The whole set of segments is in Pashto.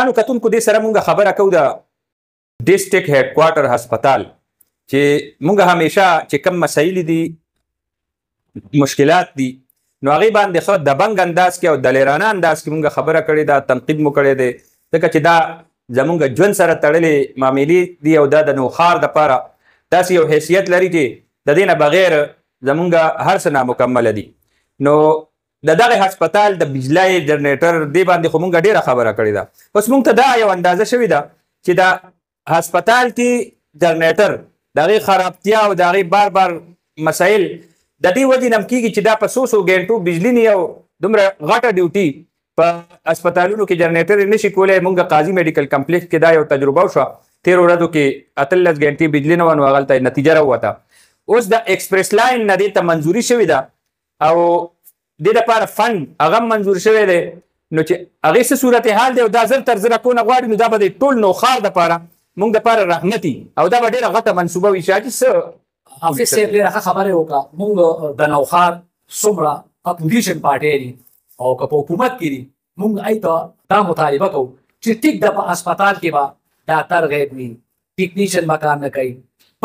انو کتونکو دې سره مونږ خبره کوو د ډیسټریکټ هیډ کوارټر هسپتال چې مونږ همیشه چې کم مسایل دي مشکلات دي نو هغې باندې ښه دبنګ انداز کې او دلیرانه انداز کې مونږ خبره کړې ده، تنقید مو کړی دی، ځکه چې دا زمونږ ژوند سره تړلې معاملې دي او دا د نوښار دپاره داسې یو حیثیت لري چې د دې نه بغیر زمونږ هر څه نامکمله دي. نو د دغه هسپتال د بجلی جنریټر دې باندې خو مونږ ډېره خبره کړې ده. اوس مونږ ته دا یو اندازه شوې ده چې د هسپتال کې جنریټر د هغې خرابتیا او د هغې بار بار مسایل د دې وجې نه هم کېږي چې دا په څو ګنټو بجلي نه یو دومره غټه ډیوټي په هسپتالونو کې جنریټر یې نشي کولی. مونږ قاضي میډیکل کمپلیکس کې دا یو تجربه وشوه، تېرو ورځو کې 18 ګنټې بجلي نه وه نو هغلته نتیجه راووته. اوس د ایکسپریس لاین نه دې ته منظوري شوې ده او دې دپاره فنډ هغه هم منظور شوی دی، نو چې هغې څه صورتحال دی او دا زر تر زره کونه غواړي نو دا به د ټول نوښار دپاره مونږ دپاره رحمتي او دا به ډېره غټه منصوبه وي. شاه جي څه حافظ صاحب ډېره ښه خبرې وکړه. مونږ د نوښار څومره اپوزیشن پارټۍ دي او که په حکومت کې دي مونږ هغې ته دا مطالبه کوو چې ټیک ده په هسپتال کې به ډاکټر غیب وي، ټیکنیشن به کار نه کوي،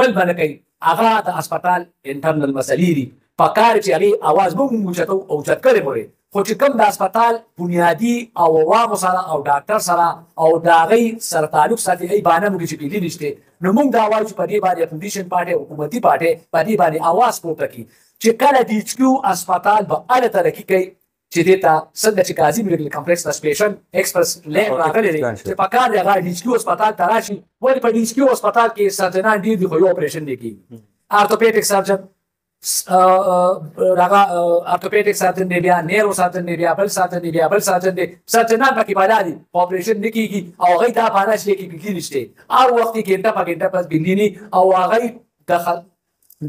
بل به نه کوي، هغه د هسپتال انټرنل مسلې دي، پکار چې هغې اواز به مونږ اوچتو او اوچت کړی پورې. خو چې کوم د هسپتال بنیادي او عوامو سره او ډاکټر سره او د هغې سره تعلق ساتي هغې بهانه موږ چې پیلي نشته نو مونږ دا وایو چې په دې باندې اپوزیشن پارټۍ حکومتي پارټۍ په دې باندې اواز پورته کړي چې کله د ایچ کیو هسپتال به هله ترقي کوي چې دې ته څنګه چې قاضي میډیکل کمپلیکس ته سپیشل ایکسپرس لین راغلی دی چې په کار دی هغه د ایچ کیو هسپتال ته راشي. ولې په ایچ کیو هسپتال کې سرجنان ډېر دي خو یو اپریشن نه کېږي، ارتوپیډک سرجن هغه ارتوپیډک سرجن دی، بیا نیرو سرجن دی، بیا بل سرجن دی، بیا بل سرجن دی، سرجنان پکې پیدا دي اپریشن نه کېږي او هغوی دا بهانه چې کې بجلي نشته هر وخت یې ګنټه په ګنټه پس بجلي نه او هغوی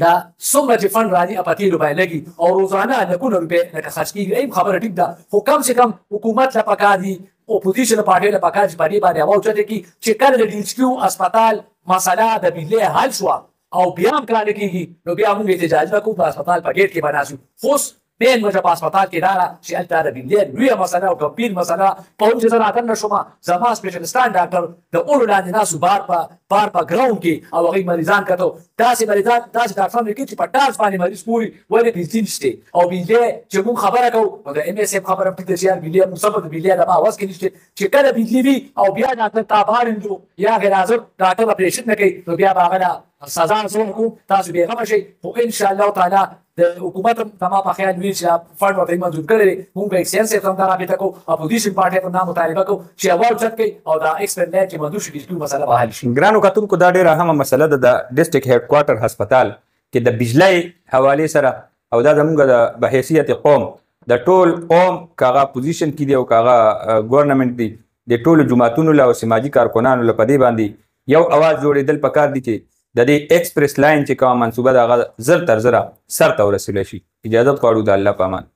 دا څومره چې فنډ راځي په تیلو باندې لګي او روزانه لکونه روپۍ لکه خرڅ کېږي. ای خبره ټیک ده خو کم سے کم حکومت له پکار دي، اپوزیشن پارټۍ له پکار چې په دې باندې هوا اوچته کړي چې کله د ایچ کیو هسپتال مسله د بجلۍ حل شوه او بیا هم کار نه کېږي نو بیا موږ احتجاج به کوو په هسپتال په ګیټ کې به ناست یو. خو اوس مین وجه په هسپتال کې دا ده چې هلته د بجلۍ لویه مسله او ګمبیر مسله په هم چې زه راغلی نه شومه زما سپیشلستان ډاکټر د اورو لاندې ناستو بار په ګراونډ کې او هغوی مریضان کتو داسې مریضان داسې ډاکټران لیکي چې په ټاس باندې مریض ګوري ولې بجلي نشته او بجلۍ چې موږ خبره کوو نو د ایم ایس اف خبره ټیک ده چې یار بجلۍ موږ صبر د بجلۍ د په اواز کې نشته چې کله بجلي وي او بیا ډاکټر تابان وي یا غیر حاضر ډاکټر اپریشن نه کوي نو بیا به هغه سزا رسوم کوو تاسو بېغمه شئ. خو انشاءالله تعالی د حکومت هم زما په خیال وي چې فنډ ورته یې منظور کړی دی. مونږ به اکسچینج صاحب ته هم دا رابطه کوو، اپوزیشن پارټۍ ته هم دا مطالبه کوو چې هوا اوچت کوي او دا ایکسپرټ لاین چې منظور شي د ایچ کیو مسله به حل شي. ګرانو کتونکو دا ډېره اهمه مسله ده د ډسټریکټ هیډ کوارټر هسپتال کې د بجلۍ حوالې سره او دا زموږ د بحیثیت قوم د ټول قوم که هغه اپوزیشن کې دي او که هغه ګورنمنټ دي د ټولو جوماتونو له او سماجي کارکنانو له په دې باندې یو اواز جوړېدل پکار دي چې د دې ایکسپریس لاین چې کومه منصوبه ده هغه زر تر زره سر ته ورسولی شي. اجازت غواړو د الله په امان.